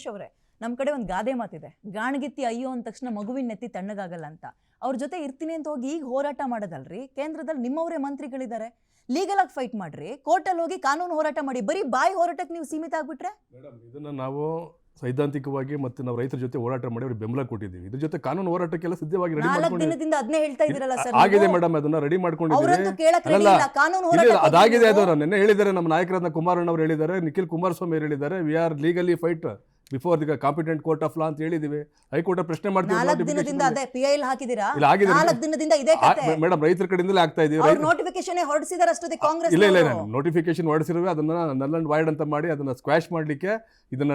ಸುರೇಶ್ ಅವರೇ, ನಮ್ಮ ಕಡೆ ಒಂದು ಗಾದೆ ಮಾತಿದೆ, ಗಾಣಗಿತ್ತಿ ಅಯ್ಯೋ ಅಂದ ತಕ್ಷಣ ಮಗುವಿನ ನೆತ್ತಿ ತಣ್ಣಗಾಗಲ್ಲ ಅಂತ. ಅವ್ರ ಜೊತೆ ಇರ್ತೀನಿ ಅಂತ ಹೋಗಿ ಈಗ ಹೋರಾಟ ಮಾಡೋದಲ್ರಿ. ಕೇಂದ್ರದಲ್ಲಿ ನಿಮ್ಮವರೇ ಮಂತ್ರಿಗಳಿದ್ದಾರೆ, ಲೀಗಲ್ ಆಗಿ ಫೈಟ್ ಮಾಡ್ರಿ, ಕೋರ್ಟಲ್ಲಿ ಹೋಗಿ ಕಾನೂನು ಹೋರಾಟ ಮಾಡಿ. ಬರೀ ಬಾಯಿ ಹೋರಾಟಕ್ಕೆ ನೀವು ಸೀಮಿತ ಆಗ್ಬಿಟ್ರೆ ಮೇಡಮ್, ಇದನ್ನ ನಾವು ಸೈದ್ಧಾಂತಿಕವಾಗಿ ಮತ್ತೆ ನಾವು ರೈತರ ಜೊತೆ ಹೋರಾಟ ಮಾಡಿ ಅವ್ರಿಗೆ ಬೆಂಬಲ ಕೊಟ್ಟಿದ್ದೀವಿ. ಇದ್ರ ಜೊತೆ ಕಾನೂನು ಹೋರಾಟಕ್ಕೆಲ್ಲ ಸಿದ್ಧವಾಗಿ ರೆಡಿ ದಿನದಿಂದ ಅದನ್ನೇ ಹೇಳ್ತಾ ಇದ್ದೀರಲ್ಲ ಸರ್. ಆಗಿದೆ ಮೇಡಮ್, ಅದನ್ನ ರೆಡಿ ಮಾಡ್ಕೊಂಡಿದ್ದೀವಿ. ಅದಾಗಿದೆ, ಅದು ನಿನ್ನೆ ಹೇಳಿದ್ದಾರೆ ನಮ್ಮ ನಾಯಕರಾದ ಕುಮಾರಣ್ಣ ಅವರು ಹೇಳಿದ್ದಾರೆ, ನಿಖಿಲ್ ಕುಮಾರಸ್ವಾಮಿ ಅವರು ಹೇಳಿದ್ದಾರೆ, we are legally fight before the competent court of law ಅಂತ ಹೇಳಿದೀವಿ. ಹೈಕೋರ್ಟ್ ಪ್ರಶ್ನೆ ಮಾಡ್ತೀವಿ ಮೇಡಮ್, ರೈತರ ಕಡೆಯಿಂದಲೇ ಆಗ್ತಾ ಇದೀವಿ. ಇಲ್ಲ ನೋಟಿಫಿಕೇಶನ್ ಹೊರಡಿಸಿರುವೆ, ಅದನ್ನ ನಲ್ ಅಂಡ್ ವೈಡ್ ಅಂತ ಮಾಡಿ ಅದನ್ನ ಸ್ಕ್ವಾಶ್ ಮಾಡ್ಲಿಕ್ಕೆ ಇದನ್ನ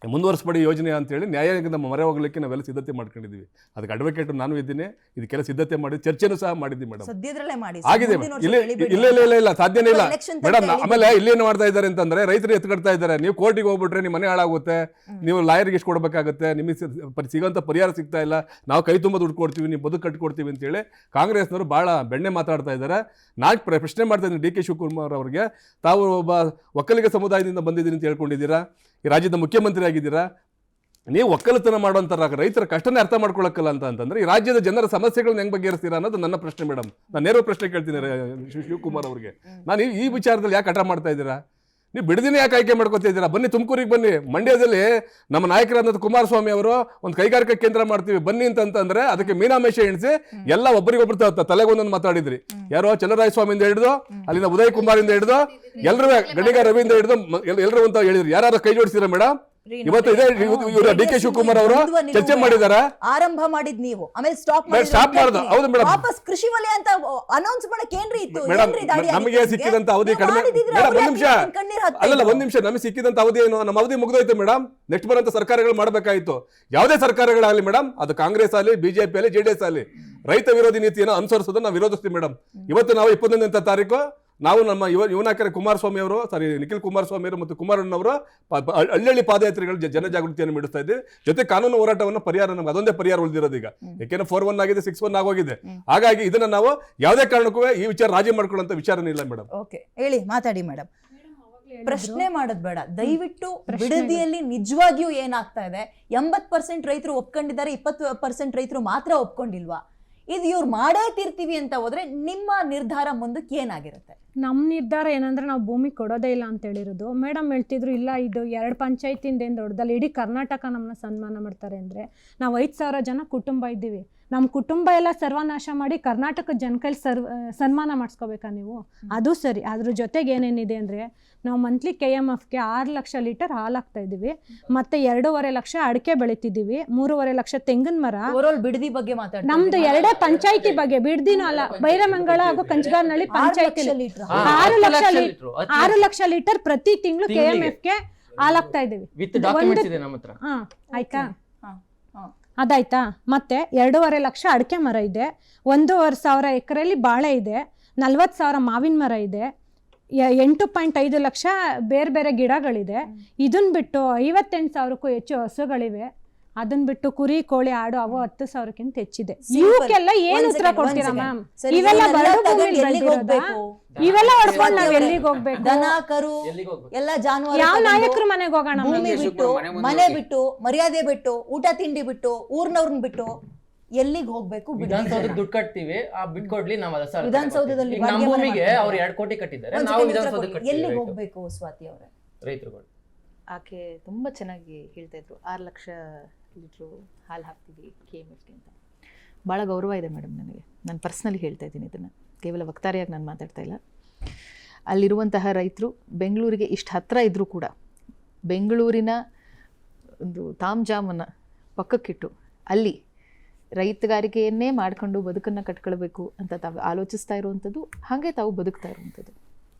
ಮುಂದುವರಿಸಬೇಡಿ ಯೋಜನೆ ಅಂತೇಳಿ ನ್ಯಾಯಾಲಯದಿಂದ ಮೊರೆ ಹೋಗ್ಲಿಕ್ಕೆ ನಾವೆಲ್ಲ ಸಿದ್ಧತೆ ಮಾಡ್ಕೊಂಡಿದ್ದೀವಿ. ಅದಕ್ಕೆ ಅಡ್ವೊಕೇಟ್ ನಾನು ಇದ್ದೀನಿ, ಇದಕ್ಕೆಲ್ಲ ಸಿದ್ಧತೆ ಮಾಡಿ ಚರ್ಚೆನೂ ಸಹ ಮಾಡಿದ್ದೀವಿ ಮೇಡಮ್. ಆಗಿದೆ ಇಲ್ಲ ಸಾಧ್ಯನೇ ಇಲ್ಲ ಮೇಡಮ್. ಆಮೇಲೆ ಇಲ್ಲಿ ಏನು ಮಾಡ್ತಾ ಇದ್ದಾರೆ ಅಂತಂದ್ರೆ, ರೈತರು ಎತ್ಕಡ್ತಾ ಇದ್ದಾರೆ, ನೀವು ಕೋರ್ಟಿಗೆ ಹೋಗ್ಬಿಟ್ರೆ ನಿಮ್ಮ ಮನೆ ಹಾಳಾಗುತ್ತೆ, ನೀವು ಲಾಯರ್ಗೆ ಎಷ್ಟು ಕೊಡಬೇಕಾಗುತ್ತೆ, ನಿಮಗೆ ಸಿಗೋಂಥ ಪರಿಹಾರ ಸಿಗ್ತಾ ಇಲ್ಲ, ನಾವು ಕೈ ತುಂಬ ದುಡ್ಡು ಕೊಡ್ತೀವಿ, ನೀವು ಬದುಕು ಕಟ್ಕೊಡ್ತೀವಿ ಅಂತೇಳಿ ಕಾಂಗ್ರೆಸ್ನವರು ಭಾಳ ಬೆಣ್ಣೆ ಮಾತಾಡ್ತಾ ಇದ್ದಾರೆ. ನಾನು ಪ್ರಶ್ನೆ ಮಾಡ್ತಾ ಇದ್ದೀನಿ ಡಿ ಕೆ ಶಿವಕುಮಾರ್ ಅವರಿಗೆ, ತಾವು ಒಬ್ಬ ಒಕ್ಕಲಿಗ ಸಮುದಾಯದಿಂದ ಬಂದಿದ್ದೀನಿ ಅಂತ ಹೇಳ್ಕೊಂಡಿದ್ದೀರಾ, ಈ ರಾಜ್ಯದ ಮುಖ್ಯಮಂತ್ರಿ ಆಗಿದ್ದೀರಾ, ನೀವು ಒಕ್ಕಲತನ ಮಾಡುವಂಥ ರೈತರ ಕಷ್ಟನೇ ಅರ್ಥ ಮಾಡ್ಕೊಳಕ್ಕಲ್ಲ ಅಂತಂದ್ರೆ ಈ ರಾಜ್ಯದ ಜನರ ಸಮಸ್ಯೆಗಳನ್ನ ಹೆಂಗೆ ಬಗೆಹರಿಸ್ತೀರಾ ಅನ್ನೋದು ನನ್ನ ಪ್ರಶ್ನೆ ಮೇಡಮ್. ನಾನು ನೇರ ಪ್ರಶ್ನೆ ಕೇಳ್ತೀನಿ ಶಿವಕುಮಾರ್ ಅವ್ರಿಗೆ, ನಾನು ಈ ವಿಚಾರದಲ್ಲಿ ಯಾಕೆ ಹಠ ಮಾಡ್ತಾ ಇದ್ದೀರಾ? ನೀವು ಬಿಡದಿನೇ ಯಾಕೆ ಆಯ್ಕೆ ಮಾಡ್ಕೊತಾ ಇದ್ದೀರಾ? ಬನ್ನಿ ತುಮಕೂರಿಗೆ ಬನ್ನಿ, ಮಂಡ್ಯದಲ್ಲಿ ನಮ್ಮ ನಾಯಕರಾದ ಕುಮಾರಸ್ವಾಮಿ ಅವರು ಒಂದು ಕೈಗಾರಿಕಾ ಕೇಂದ್ರ ಮಾಡ್ತೀವಿ ಬನ್ನಿ ಅಂತಂದ್ರೆ ಅದಕ್ಕೆ ಮೀನಾಮೇಷ ಎಣಿಸಿ ಎಲ್ಲ ಒಬ್ಬರಿಗೊಬ್ಬರು ತಲೆಗೊಂದೊಂದು ಮಾತಾಡಿದ್ರಿ. ಯಾರೋ ಚಲರಾಯ ಸ್ವಾಮಿಯಿಂದ ಹಿಡಿದು ಅಲ್ಲಿನ ಉದಯ್ ಕುಮಾರ್ ಇಂದ ಹಿಡಿದು ಎಲ್ಲರೂ ಗಣಿಗ ರವಿಯಿಂದ ಹಿಡಿದು ಎಲ್ಲರೂ ಅಂತ ಹೇಳಿದ್ರು. ಯಾರು ಕೈ ಜೋಡಿಸಿದ್ರ ಮೇಡಮ್? ಇವತ್ತು ಇದೆ ಡಿ ಕೆ ಶಿವಕುಮಾರ್ ಅವರು ಚರ್ಚೆ ಮಾಡಿದಾರ. ಆರಂಭ ಮಾಡಿದ್ ನೀವು, ಆಮೇಲೆ ಸ್ಟಾಪ್ ಮಾಡುದು. ಹೌದು ಮೇಡಮ್, ವಾಪಸ್ ಕೃಷಿ ವಲಯ ಅಂತ ಅನೌನ್ಸ್ ಮಾಡಕ್ಕೆ ಏನ್ರಿ ಇತ್ತು ಮೇಡಮ್? ನಮಗೆ ಸಿಕ್ಕಿದಂತ ಅವಧಿ ಕಡಿಮೆ ಮೇಡಮ್. ಒಂದ್ ನಿಮಿಷ ನಮಗೆ ಸಿಕ್ಕಿದಂತ ಅವಧಿ ಏನು? ನಮ್ಮ ಅವಧಿ ಮುಗಿದೋಯ್ತು ಮೇಡಮ್. ನೆಕ್ಸ್ಟ್ ಬರೋಂತ ಸರ್ಕಾರಗಳು ಮಾಡಬೇಕಾಯ್ತು. ಯಾವುದೇ ಸರ್ಕಾರಗಳಾಗಲಿ ಮೇಡಮ್, ಅದು ಕಾಂಗ್ರೆಸ್ ಆಗಲಿ, ಬಿಜೆಪಿ ಆಗಲಿ, ಜೆಡಿಎಸ್ ಆಗಲಿ, ರೈತ ವಿರೋಧಿ ನೀತಿಯನ್ನು ಅನುಸರಿಸೋದನ್ನ ನಾವು ವಿರೋಧಿಸ್ತೀವಿ ಮೇಡಮ್. ಇವತ್ತು ನಾವು 21ನೇ ತಾರೀಕು ನಾವು ನಮ್ಮ ಯುವನಾಯಕರ ಕುಮಾರಸ್ವಾಮಿ ಅವರು, ನಿಖಿಲ್ ಕುಮಾರಸ್ವಾಮಿ ಅವರು ಮತ್ತು ಕುಮಾರಣ್ಣವರು ಹಳ್ಳಿ ಪಾದಯಾತ್ರೆಗಳು ಜನಜಾಗೃತಿಯನ್ನು ಮೂಡಿಸ್ತಾ ಇದ್ದೀವಿ. ಜೊತೆ ಕಾನೂನು ಹೋರಾಟವನ್ನು ಪರಿಹಾರ, ನಮ್ಗೆ ಅದೊಂದೇ ಪರಿಹಾರ ಉಳಿದಿರೋದು ಈಗ. ಯಾಕೆಂದ್ರೆ 4-1 ಆಗಿದೆ, 6-1 ಆಗೋಗಿದೆ. ಹಾಗಾಗಿ ಇದನ್ನ ನಾವು ಯಾವುದೇ ಕಾರಣಕ್ಕೂ ಈ ವಿಚಾರ ರಾಜಿ ಮಾಡ್ಕೊಳ್ಳುವಂತ ವಿಚಾರನೇ ಇಲ್ಲ ಮೇಡಮ್. ಓಕೆ, ಹೇಳಿ, ಮಾತಾಡಿ ಮೇಡಮ್. ಪ್ರಶ್ನೆ ಮಾಡೋದ್ ಬೇಡ ದಯವಿಟ್ಟು. ಬಿಡದಿಯಲ್ಲಿ ನಿಜವಾಗಿಯೂ ಏನಾಗ್ತಾ ಇದೆ? 80% ರೈತರು ಒಪ್ಕೊಂಡಿದ್ದಾರೆ, 20% ರೈತರು ಮಾತ್ರ ಒಪ್ಕೊಂಡಿಲ್ವಾ? ಇದು ಇವ್ರು ಮಾಡೇ ತೀರ್ತೀವಿ ಅಂತ ಹೋದ್ರೆ ನಿಮ್ಮ ನಿರ್ಧಾರ ಮುಂದಕ್ಕೆ ಏನಾಗಿರುತ್ತೆ? ನಮ್ಮ ನಿರ್ಧಾರ ಏನಂದ್ರೆ ನಾವು ಭೂಮಿ ಕೊಡೋದೇ ಇಲ್ಲ ಅಂತ ಹೇಳಿರೋದು. ಮೇಡಮ್ ಹೇಳ್ತಿದ್ರು ಇಲ್ಲ ಇದು 2 ಪಂಚಾಯತಿಂದ ಏನು ದೊಡ್ಡದಲ್ಲ, ಇಡೀ ಕರ್ನಾಟಕ ನಮ್ಮನ್ನ ಸನ್ಮಾನ ಮಾಡ್ತಾರೆ ಅಂದರೆ ನಾವು 5,000 ಜನ ಕುಟುಂಬ ಇದ್ದೀವಿ. ನಮ್ಮ ಕುಟುಂಬ ಎಲ್ಲ ಸರ್ವನಾಶ ಮಾಡಿ ಕರ್ನಾಟಕದ ಜನ ಕೈಲಿ ಸನ್ಮಾನ ಮಾಡಿಸ್ಕೋಬೇಕಾ ನೀವು? ಅದು ಸರಿ. ಅದ್ರ ಜೊತೆಗೆ ಏನೇನಿದೆ ಅಂದರೆ ನಾವು ಮಂತ್ಲಿ KMFಗೆ 6 ಲಕ್ಷ ಲೀಟರ್ ಹಾಲು ಹಾಕ್ತಾ ಇದ್ದೀವಿ, ಮತ್ತೆ 2.5 ಲಕ್ಷ ಅಡಿಕೆ ಬೆಳಿತಿದ್ದೀವಿ, 3.5 ಲಕ್ಷ ತೆಂಗಿನ ಮರ. ಬಿಡದಿ ಬಗ್ಗೆ ಮಾತಾಡ್ತೀವಿ. ನಮ್ದು 2 ಪಂಚಾಯತಿ ಬಗ್ಗೆ, ಬಿಡದಿನೂ ಅಲ್ಲ, ಬೈರಮಂಗಳ ಹಾಗೂ ಕಂಚಗಾರನಹಳ್ಳಿ ಪಂಚಾಯತಿ 6 ಲಕ್ಷ ಲೀಟರ್ ಪ್ರತಿ ತಿಂಗಳು KMFಗೆ ಹಾಲು ಹಾಕ್ತಾ ಇದ್ದೀವಿ. ಆಯ್ತಾ? ಅದಾಯ್ತಾ? ಮತ್ತೆ 2.5 ಲಕ್ಷ ಅಡಿಕೆ ಮರ ಇದೆ, 1,500 ಎಕರೆಯಲ್ಲಿ ಬಾಳೆ ಇದೆ, 40,000 ಮಾವಿನ ಮರ ಇದೆ, 8.5 ಲಕ್ಷ ಬೇರೆ ಬೇರೆ ಗಿಡಗಳಿದೆ. ಇದನ್ನ ಬಿಟ್ಟು 58,000ಕ್ಕೂ ಹೆಚ್ಚು ಹಸುಗಳಿವೆ. ಅದನ್ನ ಬಿಟ್ಟು ಕುರಿ, ಕೋಳಿ, ಆಡು ಅವು 10,000ಕ್ಕಿಂತ ಹೆಚ್ಚಿದೆ. ಇವಕ್ಕೆಲ್ಲ ಏನ್ ಉತ್ತರ ಕೊಡ್ತೀರಾ ಮ್ಯಾಮ್? ಇವೆಲ್ಲ ಇವೆಲ್ಲ ಹೊಡ್ಕೊಂಡು ನಾವ್ ಎಲ್ಲಿಗೆ ಹೋಗ್ಬೇಕು? ದನ ಕರು ಎಲ್ಲ ಜಾನುವಾರು, ಯಾವ ನಾಯಕರು ಮನೆಗೆ ಹೋಗೋಣ? ಭೂಮಿ ಬಿಟ್ಟು, ಮನೆ ಬಿಟ್ಟು, ಮರ್ಯಾದೆ ಬಿಟ್ಟು, ಊಟ ತಿಂಡಿ ಬಿಟ್ಟು, ಊರ್ನವ್ರನ್ನ ಬಿಟ್ಟು ಎಲ್ಲಿಗೆ ಹೋಗ್ಬೇಕು? ವಿಧಾನಸೌಧಕ್ಕೆ ದುಡ್ಡು ಕಟ್ತೀವಿ, ಆ ಬಿಟ್ಟು ಕೊಡ್ಲಿ ನಾವು ವಿಧಾನಸೌಧದಲ್ಲಿ ನಮ್ಮ ಭೂಮಿಗೆ ಅವ್ರು 2 ಕೋಟಿ ಕಟ್ಟಿದ್ದಾರೆ, ನಾವು ವಿಧಾನಸೌಧಕ್ಕೆ ಎಲ್ಲಿಗೆ ಹೋಗ್ಬೇಕು? ಸ್ವಾತಿ ಅವರೇ, ರೈತರುಗಳು ಆಕೆ ತುಂಬಾ ಚೆನ್ನಾಗಿ ಹೇಳ್ತಾ ಇದ್ರು. 6 ಲಕ್ಷ ಲೀಟ್ರು ಹಾಲು ಹಾಕ್ತೀವಿ KMFಗೆ ಅಂತ. ಭಾಳ ಗೌರವ ಇದೆ ಮೇಡಮ್ ನನಗೆ. ನಾನು ಪರ್ಸ್ನಲಿ ಹೇಳ್ತಾ ಇದ್ದೀನಿ ಇದನ್ನು, ಕೇವಲ ವಕ್ತಾರಿಯಾಗಿ ನಾನು ಮಾತಾಡ್ತಾ ಇಲ್ಲ. ಅಲ್ಲಿರುವಂತಹ ರೈತರು ಬೆಂಗಳೂರಿಗೆ ಇಷ್ಟು ಹತ್ತಿರ ಇದ್ದರೂ ಕೂಡ ಬೆಂಗಳೂರಿನ ಒಂದು ತಾಮ್ಜಾಮನ್ನು ಪಕ್ಕಕ್ಕಿಟ್ಟು ಅಲ್ಲಿ ರೈತಗಾರಿಕೆಯನ್ನೇ ಮಾಡ್ಕೊಂಡು ಬದುಕನ್ನು ಕಟ್ಕೊಳ್ಬೇಕು ಅಂತ ತಾವು ಆಲೋಚಿಸ್ತಾ ಇರುವಂಥದ್ದು, ಹಾಗೆ ತಾವು ಬದುಕ್ತಾ ಇರುವಂಥದ್ದು.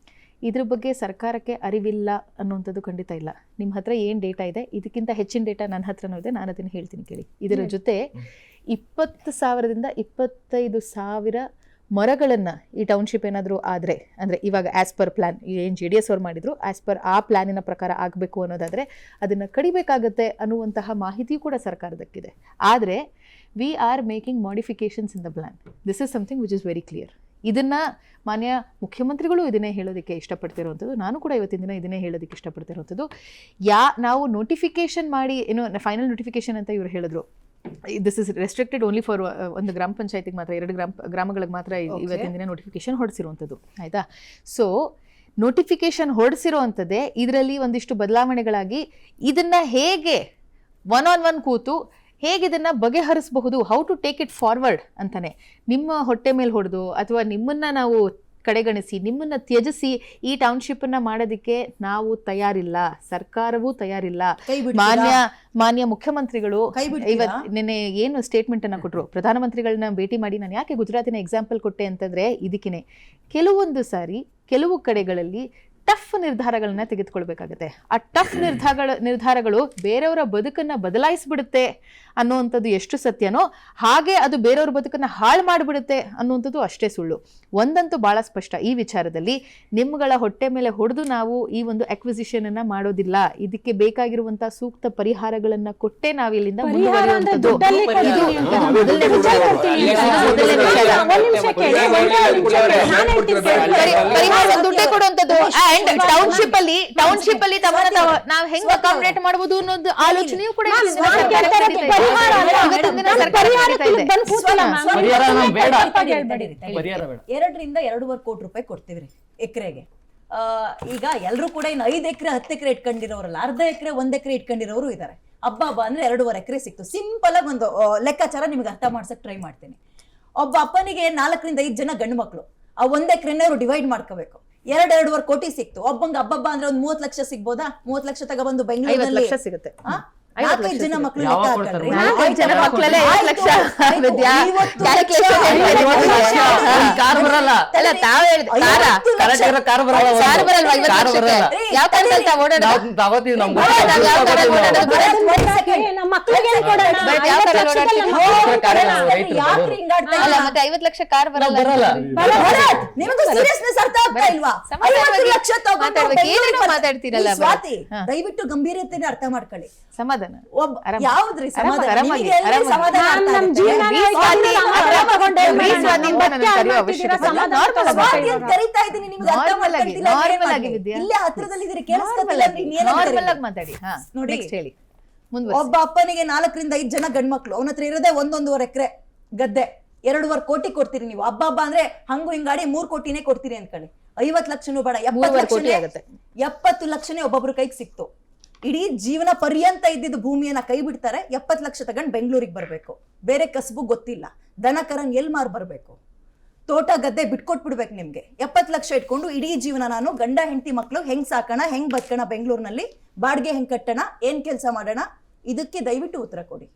ಇದ್ರ ಬಗ್ಗೆ ಸರ್ಕಾರಕ್ಕೆ ಅರಿವಿಲ್ಲ ಅನ್ನುವಂಥದ್ದು ಖಂಡಿತ ಇಲ್ಲ. ನಿಮ್ಮ ಹತ್ರ ಏನು ಡೇಟಾ ಇದೆ, ಇದಕ್ಕಿಂತ ಹೆಚ್ಚಿನ ಡೇಟಾ ನನ್ನ ಹತ್ರನೂ ಇದೆ, ನಾನು ಅದನ್ನು ಹೇಳ್ತೀನಿ ಕೇಳಿ. ಇದರ ಜೊತೆ 20,000ದಿಂದ 25,000 ಮರಗಳನ್ನು ಈ ಟೌನ್ಶಿಪ್ ಏನಾದರೂ ಆದರೆ, ಅಂದರೆ ಇವಾಗ ಆ್ಯಸ್ ಪರ್ ಪ್ಲ್ಯಾನ್ ಏನು JDS ಅವ್ರು ಮಾಡಿದ್ರು, ಆ್ಯಸ್ ಪರ್ ಆ ಪ್ಲ್ಯಾನಿನ ಪ್ರಕಾರ ಆಗಬೇಕು ಅನ್ನೋದಾದರೆ ಅದನ್ನು ಕಡಿಬೇಕಾಗತ್ತೆ ಅನ್ನುವಂತಹ ಮಾಹಿತಿಯೂ ಕೂಡ ಸರ್ಕಾರದಕ್ಕಿದೆ. ಆದರೆ we are making modifications in the plan. This is something which is very clear. ಇದನ್ನ ಮಾನ್ಯ ಮುಖ್ಯಮಂತ್ರಿಗಳು ಇದನ್ನೇ ಹೇಳೋದಕ್ಕೆ ಇಷ್ಟಪಡ್ತಿರುವಂಥದ್ದು, ನಾನು ಕೂಡ ಇವತ್ತಿನ ದಿನ ಇದನ್ನೇ ಹೇಳೋದಕ್ಕೆ ಇಷ್ಟಪಡ್ತಿರುವಂಥದ್ದು. ನಾವು ನೋಟಿಫಿಕೇಶನ್ ಮಾಡಿ ಏನೋ ಫೈನಲ್ ನೋಟಿಫಿಕೇಶನ್ ಅಂತ ಇವರು ಹೇಳಿದ್ರು, this is restricted only for ಒಂದು ಗ್ರಾಮ ಪಂಚಾಯತಿಗೆ ಮಾತ್ರ, 2 ಗ್ರಾಮಗಳಿಗೆ ಮಾತ್ರ ಇವತ್ತಿನ ದಿನ ನೋಟಿಫಿಕೇಶನ್ ಹೊರಡಿಸಿರುವಂಥದ್ದು, ಆಯಿತಾ. ಸೊ ನೋಟಿಫಿಕೇಶನ್ ಹೊರಡಿಸಿರುವಂಥದ್ದೇ ಇದರಲ್ಲಿ ಒಂದಿಷ್ಟು ಬದಲಾವಣೆಗಳಾಗಿ ಇದನ್ನು ಹೇಗೆ ಒನ್ ಕೂತು ಹೇಗೆ ಇದನ್ನು ಬಗೆಹರಿಸಬಹುದು, how to take it forward ಅಂತಾನೆ. ನಿಮ್ಮ ಹೊಟ್ಟೆ ಮೇಲೆ ಹೊಡೆದು ಅಥವಾ ನಿಮ್ಮನ್ನು ನಾವು ಕಡೆಗಣಿಸಿ, ನಿಮ್ಮನ್ನು ತ್ಯಜಿಸಿ ಈ ಟೌನ್ಶಿಪ್ಪನ್ನು ಮಾಡೋದಕ್ಕೆ ನಾವು ತಯಾರಿಲ್ಲ, ಸರ್ಕಾರವೂ ತಯಾರಿಲ್ಲ. ಮಾನ್ಯ ಮುಖ್ಯಮಂತ್ರಿಗಳು ಇವತ್ತು ನಿನ್ನೆ ಏನು ಸ್ಟೇಟ್ಮೆಂಟನ್ನು ಕೊಟ್ಟರು, ಪ್ರಧಾನಮಂತ್ರಿಗಳನ್ನ ಭೇಟಿ ಮಾಡಿ ನಾನು ಯಾಕೆ ಗುಜರಾತಿನ ಎಕ್ಸಾಂಪಲ್ ಕೊಟ್ಟೆ ಅಂತಂದರೆ ಇದಕ್ಕೇ ಕೆಲವೊಂದು ಸಾರಿ ಕೆಲವು ಕಡೆಗಳಲ್ಲಿ ಟಫ್ ನಿರ್ಧಾರಗಳನ್ನ ತೆಗೆದುಕೊಳ್ಬೇಕಾಗತ್ತೆ. ಆ ಟಫ್ ನಿರ್ಧಾರಗಳು ಬೇರೆಯವರ ಬದುಕನ್ನು ಬದಲಾಯಿಸ್ಬಿಡುತ್ತೆ ಅನ್ನುವಂಥದ್ದು ಎಷ್ಟು ಸತ್ಯನೋ ಹಾಗೆ ಅದು ಬೇರೆಯವ್ರ ಬದುಕನ್ನು ಹಾಳು ಮಾಡಿಬಿಡುತ್ತೆ ಅನ್ನುವಂಥದ್ದು ಅಷ್ಟೇ ಸುಳ್ಳು. ಒಂದಂತೂ ಭಾಳ ಸ್ಪಷ್ಟ, ಈ ವಿಚಾರದಲ್ಲಿ ನಿಮ್ಮಗಳ ಹೊಟ್ಟೆ ಮೇಲೆ ಹೊಡೆದು ನಾವು ಈ ಒಂದು ಅಕ್ವಿಸಿಷನ್ ಮಾಡೋದಿಲ್ಲ. ಇದಕ್ಕೆ ಬೇಕಾಗಿರುವಂಥ ಸೂಕ್ತ ಪರಿಹಾರಗಳನ್ನು ಕೊಟ್ಟೇ ನಾವು ಇಲ್ಲಿಂದ ಮುಂದುವರಿಯುವಂಥದ್ದು. ದುಡ್ಡೇ ಕೊಡುವಂಥದ್ದು ಟೌನ್ಶಿಪ್ ಅಲ್ಲಿ ನಾವು ಹೆಂಗ್ ಅಕಾಮಡೇಟ್ ಮಾಡಬಹುದು ಅನ್ನೋದು ಆಲೋಚನೆಯೂ ಕೂಡ ಪರಿಹಾರ ಬೇಡ. 2-2.25 ಕೋಟಿ ರೂಪಾಯಿ ಕೊಡ್ತೀವ್ರಿ ಎಕರೆಗೆ. ಈಗ ಎಲ್ಲರೂ ಕೂಡ ಇನ್ನು 5 ಎಕರೆ 10 ಎಕರೆ ಇಟ್ಕೊಂಡಿರೋರಲ್ಲ, ಅರ್ಧ ಎಕರೆ 1 ಎಕರೆ ಇಟ್ಕೊಂಡಿರೋರು ಇದ್ದಾರೆ. ಹಬ್ಬ ಅಂದ್ರೆ 2.5 ಎಕರೆ ಸಿಕ್ತು. ಸಿಂಪಲ್ ಆಗಿ ಒಂದು ಲೆಕ್ಕಾಚಾರ ನಿಮ್ಗೆ ಅರ್ಥ ಮಾಡ್ಸಕ್ ಟ್ರೈ ಮಾಡ್ತೀನಿ. ಒಬ್ಬ ಅಪ್ಪನಿಗೆ 4-5 ಜನ ಗಂಡು ಮಕ್ಳು, ಆ 1 ಎಕರೆನ ಅವ್ರು ಡಿವೈಡ್ ಮಾಡ್ಕೋಬೇಕು. 2.5 ಕೋಟಿ ಸಿಕ್ತು. ಒಬ್ಬಂಗೆ ಹಬ್ಬ ಅಂದ್ರೆ ಒಂದು 30 ಲಕ್ಷ ಸಿಗ್ಬೋದಾ? 30 ಲಕ್ಷ ತಗೊಂಡ್ಬಂದು ಬೆಂಗಳೂರಲ್ಲಿ ಸಿಗುತ್ತೆ. 5 ಜನ ಮಕ್ಕಳು ಮತ್ತೆ 50 ಲಕ್ಷ ಕಾರ್ ಬರಲ್ಲ. ನಿಮಗೂ ಸೀರಿಯಸ್ನೆಸ್ ಅರ್ಥ ಆಗ್ತಾ ಇಲ್ವಾ? 50 ಲಕ್ಷ ಮಾತಾಡ್ತೀರಲ್ಲ, ದಯವಿಟ್ಟು ಗಂಭೀರತೆನ ಅರ್ಥ ಮಾಡ್ಕೊಳ್ಳಿ. ಸಮಾಧಾನ ಯಾವ್ದ್ರಿ ಸಮಾಧಾನ? ಕರಿತಾ ಇದ್ದೀನಿ ನಿಮ್ಗೆ ಅರ್ಥ ಮಾಡ್ಕೊಳ್ತಿಲ್ಲ. ಇಲ್ಲೇ ಹತ್ರದಲ್ಲಿ ಇದ್ರೆ ಮಾತಾಡಿ ನೋಡಿ. ಒಬ್ಬ ಅಪ್ಪನಿಗೆ 4-5 ಜನ ಗಂಡ್ಮಕ್ಳು, ಅವನ ಹತ್ರ ಇರೋದೇ 1-1.5 ಎಕರೆ ಗದ್ದೆ. 2.5 ಕೋಟಿ ಕೊಡ್ತೀರಿ ನೀವು. ಹಬ್ಬ ಅಂದ್ರೆ ಹಂಗು ಹಿಂಗಾಡಿ 3 ಕೋಟಿನೇ ಕೊಡ್ತೀರಿ ಅನ್ಕೊಳ್ಳಿ. 50 ಲಕ್ಷನೂ ಬೇಡ, 70 ಲಕ್ಷನೇ ಒಬ್ಬೊಬ್ರು ಕೈಗೆ ಸಿಕ್ತು. ಇಡೀ ಜೀವನ ಪರ್ಯಂತ ಇದ್ದಿದ್ದು ಭೂಮಿಯನ್ನ ಕೈ ಬಿಡ್ತಾರೆ. 70 ಲಕ್ಷ ತಗೊಂಡು ಬೆಂಗಳೂರಿಗೆ ಬರ್ಬೇಕು. ಬೇರೆ ಕಸಬು ಗೊತ್ತಿಲ್ಲ. ದನ ಕರನ್ ಎಲ್ ಮಾರ್ ಬರ್ಬೇಕು, ತೋಟ ಗದ್ದೆ ಬಿಟ್ಕೊಟ್ಬಿಡ್ಬೇಕು ನಿಮ್ಗೆ. 70 ಲಕ್ಷ ಇಟ್ಕೊಂಡು ಇಡೀ ಜೀವನ ನಾನು ಗಂಡ ಹೆಂಡತಿ ಮಕ್ಳು ಹೆಂಗ್ ಸಾಕೋಣ, ಹೆಂಗ್ ಬದುಕೋಣ, ಬೆಂಗಳೂರಿನಲ್ಲಿ ಬಾಡಿಗೆ ಹೆಂಗ್ ಕಟ್ಟೋಣ, ಏನ್ ಕೆಲಸ ಮಾಡೋಣ, ಇದಕ್ಕೆ ದಯವಿಟ್ಟು ಉತ್ತರ ಕೊಡಿ.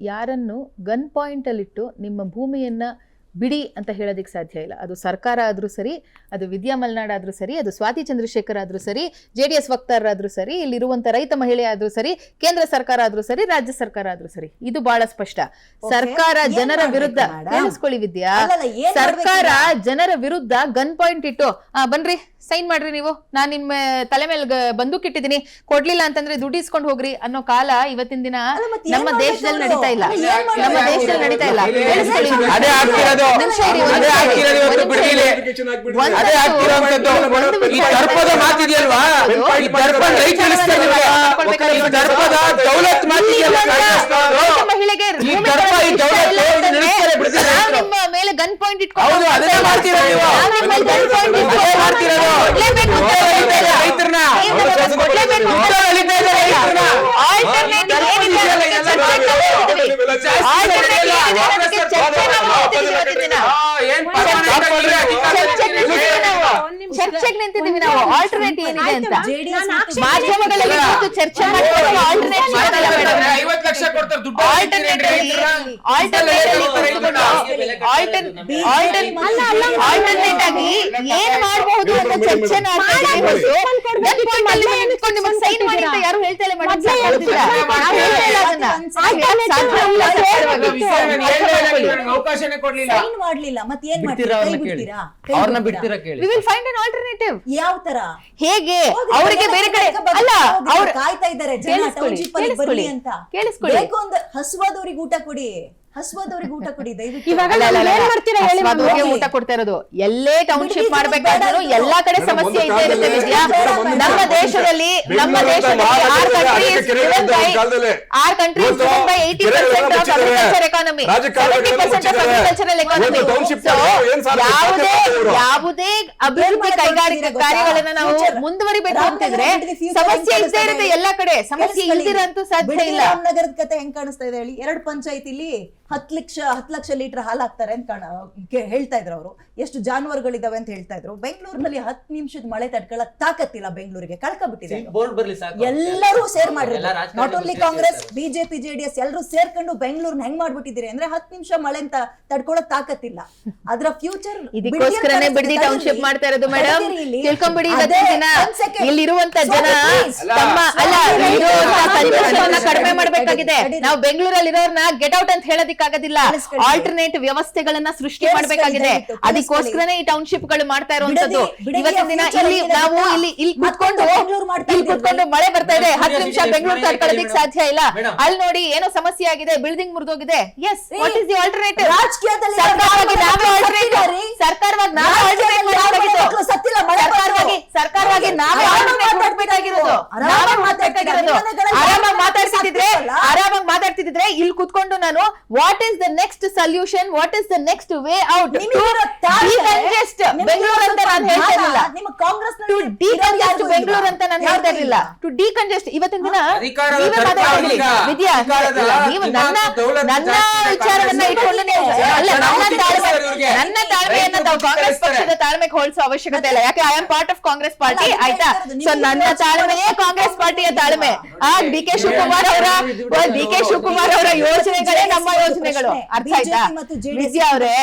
ಯಾರನ್ನು ಗನ್ ಪಾಯಿಂಟ್ ಅಲ್ಲಿಟ್ಟು ನಿಮ್ಮ ಭೂಮಿಯನ್ನ ಬಿಡಿ ಅಂತ ಹೇಳೋದಕ್ಕೆ ಸಾಧ್ಯ ಇಲ್ಲ. ಅದು ಸರ್ಕಾರ ಆದ್ರೂ ಸರಿ, ಅದು ವಿದ್ಯಾ ಮಲ್ನಾಡ್ ಆದ್ರೂ ಸರಿ, ಅದು ಸ್ವಾತಿ ಚಂದ್ರಶೇಖರ್ ಆದ್ರೂ ಸರಿ, JDS ವಕ್ತಾರರಾದ್ರೂ ಸರಿ, ಇಲ್ಲಿರುವಂತ ರೈತ ಮಹಿಳೆ ಆದ್ರೂ ಸರಿ, ಕೇಂದ್ರ ಸರ್ಕಾರ ಆದ್ರೂ ಸರಿ, ರಾಜ್ಯ ಸರ್ಕಾರ ಆದ್ರೂ ಸರಿ, ಇದು ಬಹಳ ಸ್ಪಷ್ಟ. ಸರ್ಕಾರ ಜನರ ವಿರುದ್ಧ, ಕೇಳಿಸ್ಕೊಳ್ಳಿ ವಿದ್ಯಾ, ಸರ್ಕಾರ ಜನರ ವಿರುದ್ಧ ಗನ್ ಪಾಯಿಂಟ್ ಇಟ್ಟು ಬನ್ರಿ ಸೈನ್ ಮಾಡ್ರಿ, ನೀವು ನಾನ್ ನಿಮ್ಮ ತಲೆ ಮೇಲೆ ಬಂದೂಕ್ ಇಟ್ಟಿದ್ದೀನಿ, ಕೊಡ್ಲಿಲ್ಲ ಅಂತಂದ್ರೆ ದುಡ್ಡು ಇಸ್ಕೊಂಡು ಹೋಗ್ರಿ ಅನ್ನೋ ಕಾಲ ಇವತ್ತಿನ ದಿನ ನಮ್ಮ ದೇಶದಲ್ಲಿ ನಡೀತಾ ಇಲ್ಲ. ನಮ್ಮ ದೇಶದಲ್ಲಿ ನಡೀತಾ ಇಲ್ಲ. ಮಹಿಳೆಗೆ ನಿಮ್ಮ ಮೇಲೆ ಗನ್ ಪಾಯಿಂಟ್ ಇಟ್ಕೊಂಡು ಚರ್ಚೆಗೆ ನಿಂತಿದ್ದೀವಿ ನಾವು. ಆಲ್ಟರ್ನೇಟ್ ಏನಿದೆ ಅಂತ ಮಾಧ್ಯಮಗಳಲ್ಲಿ ಚರ್ಚೆ ಆಲ್ಟರ್ನೇಟ್ ಆಗಿ ಏನ್ ಮಾಡಬಹುದು ಅಂತ ಚರ್ಚೆ ಸೈನ್ ಮಾಡಿ ಅಂತ ಯಾರು ಹೇಳ್ತಾ ಇಲ್ಲ ಮೇಡಮ್. ಅವಕಾಶನೇ ಕೊಡ್ಲಿಲ್ಲ, ಮಾಡ್ಲಿಲ್ಲ, ಮತ್ತೆ ಏನ್ ಬಿಡ್ತೀರಾ? ಅವ್ರನ್ನ ಬಿಡ್ತೀರಾ ಕೇಳಿ. We will find an alternative. ಯಾವ ತರ? ಹೇಗೆ ಅವರಿಗೆ ಬೇರೆ ಕಡೆ ಅಲ್ಲ, ಅವ್ರು ಕಾಯ್ತಾ ಇದ್ದಾರೆ ಜನ ಟೌನ್ಶಿಪ್ ಅಲ್ಲಿ ಬರ್ಲಿ ಅಂತ. ಕೇಳಿಸ್ಕೊಳ್ಳಿ, ಬೇಕು ಅಂದ್ರೆ ಹಸುವಾದವ್ರಿಗೆ ಊಟ ಕೊಡಿ, ಹಸ್ವಾದವ್ರಿಗೆ ಊಟ ಕೊಡಿ ದಯವಿಟ್ಟು. ಇವಾಗ ಅಲ್ಲ, ನಮ್ಗೆ ಅಲ್ಲ, ಏನ್ ಮಾಡ್ತೀರಾ ಹೇಳಿ ಮ್ಯಾಮ್? ಹಸ್ವಾದವ್ರಿಗೆ ಹೋಗಿ. ಊಟ ಕೊಡ್ತಾ ಇರೋದು. ಎಲ್ಲೇ ಟೌನ್ಶಿಪ್ ಬಿಡಿ, ಮಾಡ್ಬೇಕಾದ್ರೂ ಬೇಡ ಎಲ್ಲಾ ಕಡೆ ಮೇಡಮ್, ಸಮಸ್ಯೆ ಒಂದು ಇದ್ದೇ ಇರುತ್ತೆ ಕಾಲದಲ್ಲಿ ವಿದ್ಯಾ. ಬೇಡ, ನಮ್ಮ ಬೇಡ. ದೇಶದಲ್ಲಿ our country is driven by 80% of agriculture economy, 70% of agricultural economy. So, ಯಾವುದೇ ಅಭಿವೃದ್ಧಿ ಕೈಗಾರಿಕಾ ಕಾರ್ಯಗಳನ್ನ ನಾವು ಮುಂದುವರಿಬೇಕು ಅಂತಿದ್ರೆ ಸಮಸ್ಯೆ ಇದ್ದೇ ಇರುತ್ತೆ ಎಲ್ಲಾ ಕಡೆ. ಸಮಸ್ಯೆ ಇಲ್ದಿರಂತೂ ಸಾಧ್ಯ ಇಲ್ಲ. ರಾಮನಗರದ ಕತೆ ಹೆಂಗ್ ಕಾಣಿಸ್ತಾ ಇದೆ ಹೇಳಿ? 2 ಪಂಚಾಯತಿಲಿ 10 ಲಕ್ಷ ಲೀಟರ್ ಹಾಲು ಹಾಕ್ತಾರೆ ಅಂತ ಹೇಳ್ತಾ ಇದ್ರು ಅವರು. ಎಷ್ಟು ಜಾನುವಾರುಗಳಿದಾವೆ ಅಂತ ಹೇಳ್ತಾ ಇದ್ರು. ಬೆಂಗಳೂರಿನಲ್ಲಿ 10 ನಿಮಿಷದ ಮಳೆ ತಡ್ಕೊಳಕ್ ತಾಕತ್ತಿಲ್ಲ. ಬೆಂಗಳೂರಿಗೆ ಕಳ್ಕೊಬಿಟ್ಟಿದೆ. ಬೋರ್ಡ್ ಬರ್ಲಿ ಸಾಕು. ಎಲ್ಲರೂ ಸೇರ್ ಮಾಡಿದ್ರು. ಎಲ್ಲ ರಾಜಕಾರಣಿಗಳು not only Congress, BJP, JDS ಎಲ್ಲರೂ ಸೇರ್ಕೊಂಡು ಬೆಂಗಳೂರ್ನ ಹೆಂಗ್ ಮಾಡ್ಬಿಟ್ಟಿದ್ದೀರಿ ಅಂದ್ರೆ 10 ನಿಮಿಷ ಮಳೆ ಅಂತ ತಡ್ಕೊಳಕ್ ತಾಕತ್ತಿಲ್ಲ. ಅದ್ರ ಫ್ಯೂಚರ್ ಇದಕ್ಕೋಸ್ಕರನೇ ಬಿಡದಿ ಟೌನ್ಶಿಪ್ ಮಾಡ್ತಾ ಇರೋದು ಮೇಡಮ್. ತಿಳ್ಕೊಂಬಿಡಿ, ಇವತ್ತಿನ ದಿನ ಇಲ್ಲಿರುವಂತ ಜನ ತಮ್ಮ ಕಡಿಮೆ ಮಾಡ್ಬೇಕಾಗಿದೆ. ನಾವು ಬೆಂಗಳೂರಲ್ಲಿ ಇರೋರ್ನ ಗೆಟ್ ಔಟ್ ಅಂತ ಹೇಳೋದಿಕ್ಕಾಗೋದಿಲ್ಲ. ಆಲ್ಟರ್ನೇಟ್ ವ್ಯವಸ್ಥೆಗಳನ್ನ ಸೃಷ್ಟಿ ಮಾಡ್ಬೇಕಾಗಿದೆ. ಅದಕ್ಕೋಸ್ಕರನೇ ಈ ಟೌನ್ಶಿಪ್ ಗಳು ಮಾಡ್ತಾ ಇರುವಂತದ್ದು. ಇವತ್ತಿನ ದಿನ ಇಲ್ಲಿ ನಾವು ಇಲ್ಲಿ ಕುತ್ಕೊಂಡು ಮಳೆ ಬರ್ತಾ ಇದೆ, 10 ನಿಮಿಷ ಬೆಂಗಳೂರು ತಡ್ಕೊಳ್ಳೋದಿಕ್ ಸಾಧ್ಯ ಇಲ್ಲ. ಅಲ್ಲಿ ನೋಡಿ ಏನೋ ಸಮಸ್ಯೆ ಆಗಿದೆ, ಬಿಲ್ಡಿಂಗ್ ಮುರಿದೋಗಿದೆ. Yes, what is the alternative? ರಾಜಕೀಯದಲ್ಲಿ ಸರ್ಕಾರವಾಗಿ ನಾವೇ ಆಲ್ಟರ್ನೇಟ್ ಸರ್ಕಾರವಾಗಿ ನಾವೇ ಆಲ್ಟರ್ನೇಟ್ ಮಾಡ್ಬೇಕಾಗಿರೋದು. ಆರಾಮಾಗಿ ಮಾತಾಡ್ತಿದ್ರೆ ಇಲ್ಲಿ ಕುತ್ಕೊಂಡು ನಾನು what is the next solution, what is the next way out to decongest Bengaluru ಅಂತ ನಾನು ಹೇಳ್ತಾ ಇರಲಿಲ್ಲ. ಟು ಡಿಕಂಜೆಸ್ಟ್ ಬೆಂಗಳೂರು ಅಂತ ನಾನು ಹೇಳ್ತಾ ಇರಲಿಲ್ಲ. ಟು ಡಿಕಂಜೆಸ್ಟ್ ಇವತ್ತಿನ ದಿನ ವಿದ್ಯಾ, ನೀವು ನನ್ನ ವಿಚಾರವನ್ನ ಇಟ್ಕೊಂಡು ಅಲ್ಲ, ನನ್ನ ತಾಳ್ಮೆಯನ್ನ ತಾವು ಕಾಂಗ್ರೆಸ್ ಪಕ್ಷದ ತಾಳ್ಮೆಗೆ ಹೋಲಿಸೋ ಅವಶ್ಯಕತೆ ಇಲ್ಲ. ಯಾಕೆ I am part of Congress party, ಆಯ್ತಾ? ಸೊ ನನ್ನ ತಾಳ್ಮೆಯೇ ಕಾಂಗ್ರೆಸ್ ಪಾರ್ಟಿಯ ತಾಳ್ಮೆ. ಡಿ ಕೆ ಶಿವಕುಮಾರ್ ಅವರ ಯೋಜನೆಗಳೇ ನಮ್ಮ ಯೋಜನೆಗಳು. ಅರ್ಥ ಆಯ್ತಾ ವಿದ್ಯಾ ಅವರೇ?